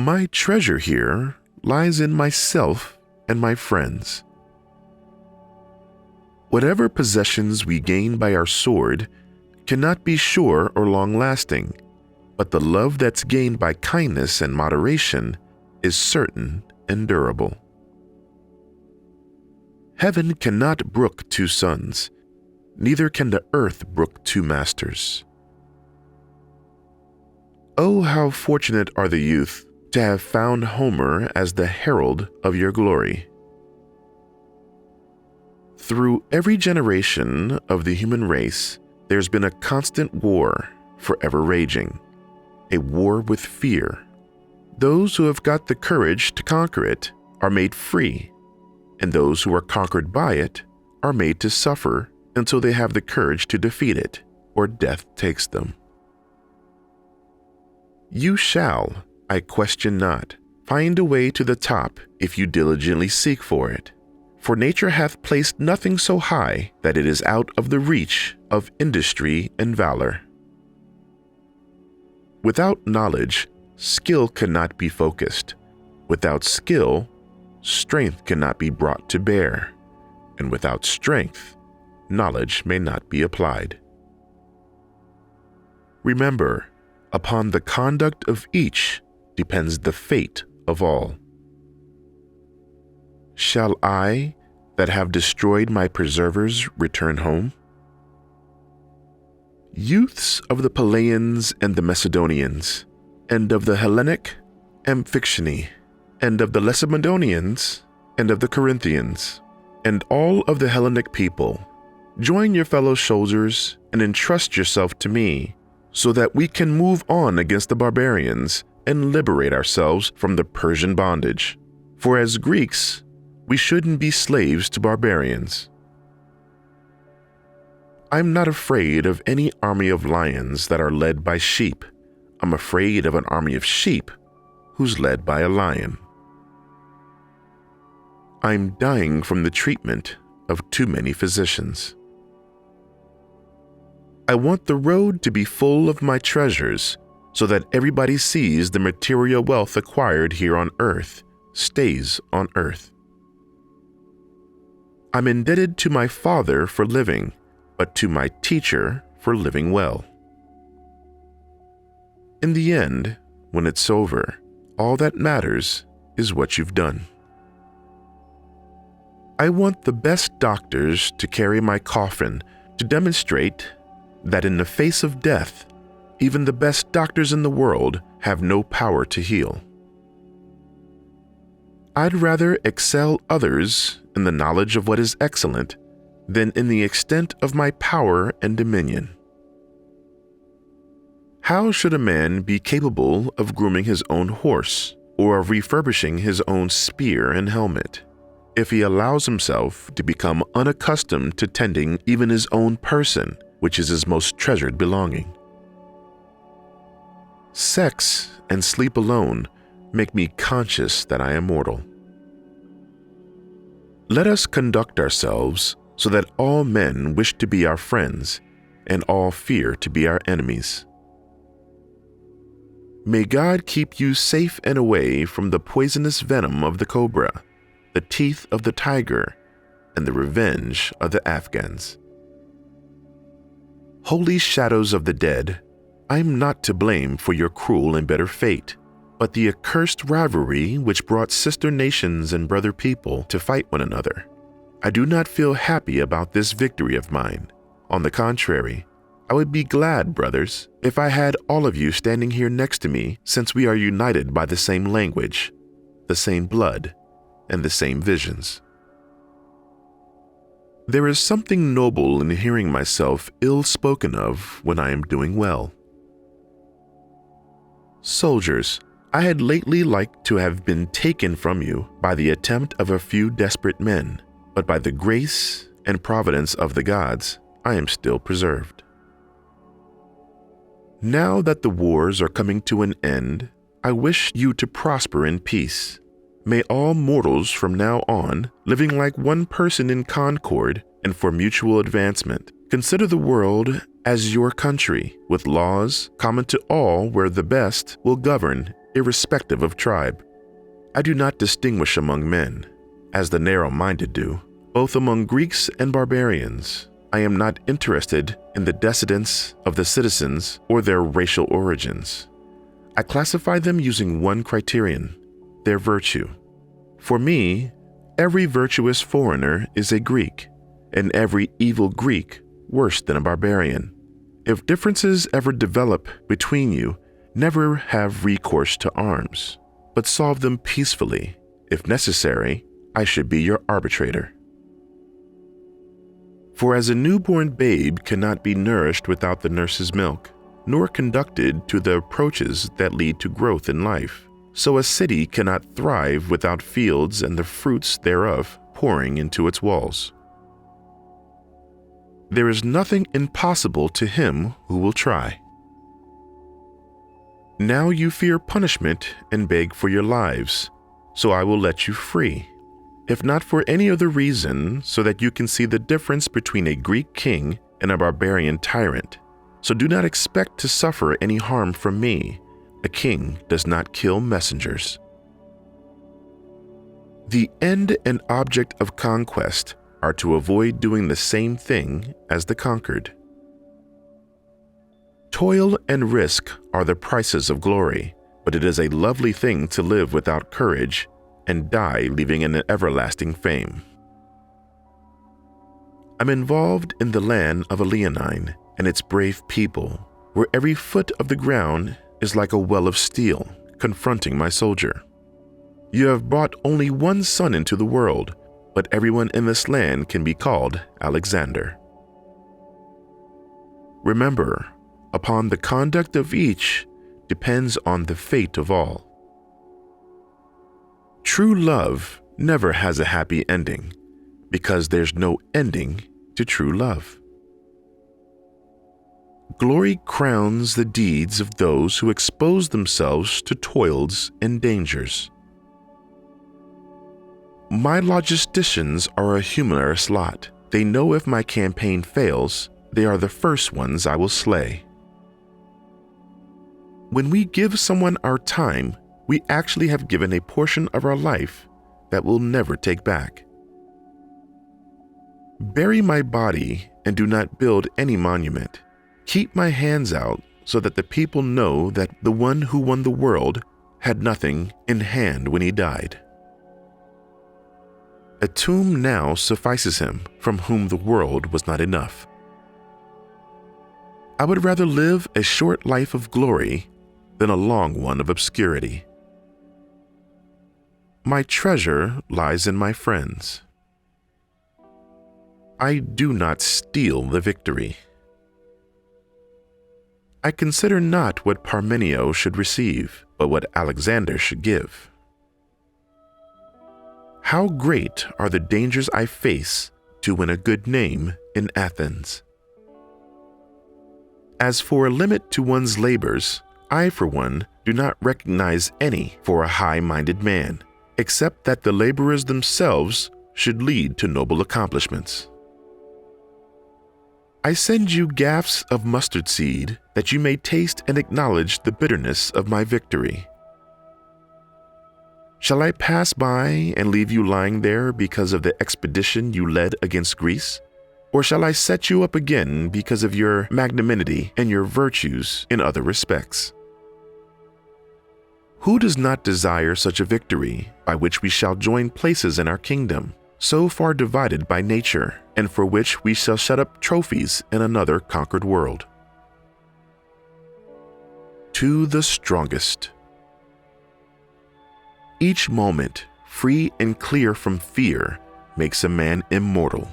My treasure here lies in myself and my friends. Whatever possessions we gain by our sword cannot be sure or long-lasting, but the love that's gained by kindness and moderation is certain and durable. Heaven cannot brook two sons, neither can the earth brook two masters. Oh, how fortunate are the youth to have found Homer as the herald of your glory. Through every generation of the human race, there's been a constant war forever raging, a war with fear. Those who have got the courage to conquer it are made free, and those who are conquered by it are made to suffer until they have the courage to defeat it, or death takes them. You shall, I question not, find a way to the top if you diligently seek for it. For nature hath placed nothing so high that it is out of the reach of industry and valor. Without knowledge, skill cannot be focused. Without skill, strength cannot be brought to bear. And without strength, knowledge may not be applied. Remember, upon the conduct of each depends the fate of all. Shall I, that have destroyed my preservers, return home? Youths of the Peleians and the Macedonians, and of the Hellenic Amphiction, and of the Lacedaemonians, and of the Corinthians, and all of the Hellenic people, join your fellow soldiers and entrust yourself to me, so that we can move on against the barbarians and liberate ourselves from the Persian bondage. For as Greeks, we shouldn't be slaves to barbarians. I'm not afraid of any army of lions that are led by sheep. I'm afraid of an army of sheep who's led by a lion. I'm dying from the treatment of too many physicians. I want the road to be full of my treasures so that everybody sees the material wealth acquired here on earth stays on earth. I'm indebted to my father for living, but to my teacher for living well. In the end, when it's over, all that matters is what you've done. I want the best doctors to carry my coffin to demonstrate that in the face of death, even the best doctors in the world have no power to heal. I'd rather excel others in the knowledge of what is excellent than in the extent of my power and dominion. How should a man be capable of grooming his own horse or of refurbishing his own spear and helmet if he allows himself to become unaccustomed to tending even his own person, which is his most treasured belonging? Sex and sleep alone make me conscious that I am mortal. Let us conduct ourselves so that all men wish to be our friends and all fear to be our enemies. May God keep you safe and away from the poisonous venom of the cobra, the teeth of the tiger, and the revenge of the Afghans. Holy shadows of the dead, I am not to blame for your cruel and bitter fate, but the accursed rivalry which brought sister nations and brother people to fight one another. I do not feel happy about this victory of mine. On the contrary, I would be glad, brothers, if I had all of you standing here next to me, since we are united by the same language, the same blood, and the same visions. There is something noble in hearing myself ill spoken of when I am doing well. Soldiers, I had lately liked to have been taken from you by the attempt of a few desperate men, but by the grace and providence of the gods, I am still preserved. Now that the wars are coming to an end, I wish you to prosper in peace. May all mortals from now on, living like one person in concord and for mutual advancement, Consider the world as your country, with laws common to all where the best will govern, irrespective of tribe. I do not distinguish among men, as the narrow-minded do, both among Greeks and barbarians. I am not interested in the descendants of the citizens or their racial origins. I classify them using one criterion, their virtue. For me, every virtuous foreigner is a Greek, and every evil Greek worse than a barbarian. If differences ever develop between you, never have recourse to arms, but solve them peacefully. If necessary, I should be your arbitrator. For as a newborn babe cannot be nourished without the nurse's milk, nor conducted to the approaches that lead to growth in life, so a city cannot thrive without fields and the fruits thereof pouring into its walls. There is nothing impossible to him who will try. Now you fear punishment and beg for your lives, so I will let you free, if not for any other reason, so that you can see the difference between a Greek king and a barbarian tyrant. So do not expect to suffer any harm from me. A king does not kill messengers. The end and object of conquest are to avoid doing the same thing as the conquered. Toil and risk are the prices of glory, but it is a lovely thing to live without courage and die leaving an everlasting fame. I'm involved in the land of a Leonine and its brave people, where every foot of the ground is like a well of steel confronting my soldier. You have brought only one son into the world, but everyone in this land can be called Alexander. Remember, upon the conduct of each depends on the fate of all. True love never has a happy ending, because there's no ending to true love. Glory crowns the deeds of those who expose themselves to toils and dangers. My logisticians are a humorous lot. They know if my campaign fails, they are the first ones I will slay. When we give someone our time, we actually have given a portion of our life that we'll never take back. Bury my body and do not build any monument. Keep my hands out so that the people know that the one who won the world had nothing in hand when he died. A tomb now suffices him from whom the world was not enough. I would rather live a short life of glory than a long one of obscurity. My treasure lies in my friends. I do not steal the victory. I consider not what Parmenio should receive, but what Alexander should give. How great are the dangers I face to win a good name in Athens. As for a limit to one's labors, I, for one, do not recognize any for a high-minded man, except that the laborers themselves should lead to noble accomplishments. I send you gaffs of mustard seed, that you may taste and acknowledge the bitterness of my victory. Shall I pass by and leave you lying there because of the expedition you led against Greece? Or shall I set you up again because of your magnanimity and your virtues in other respects? Who does not desire such a victory by which we shall join places in our kingdom, so far divided by nature, and for which we shall set up trophies in another conquered world? To the strongest. Each moment, free and clear from fear, makes a man immortal.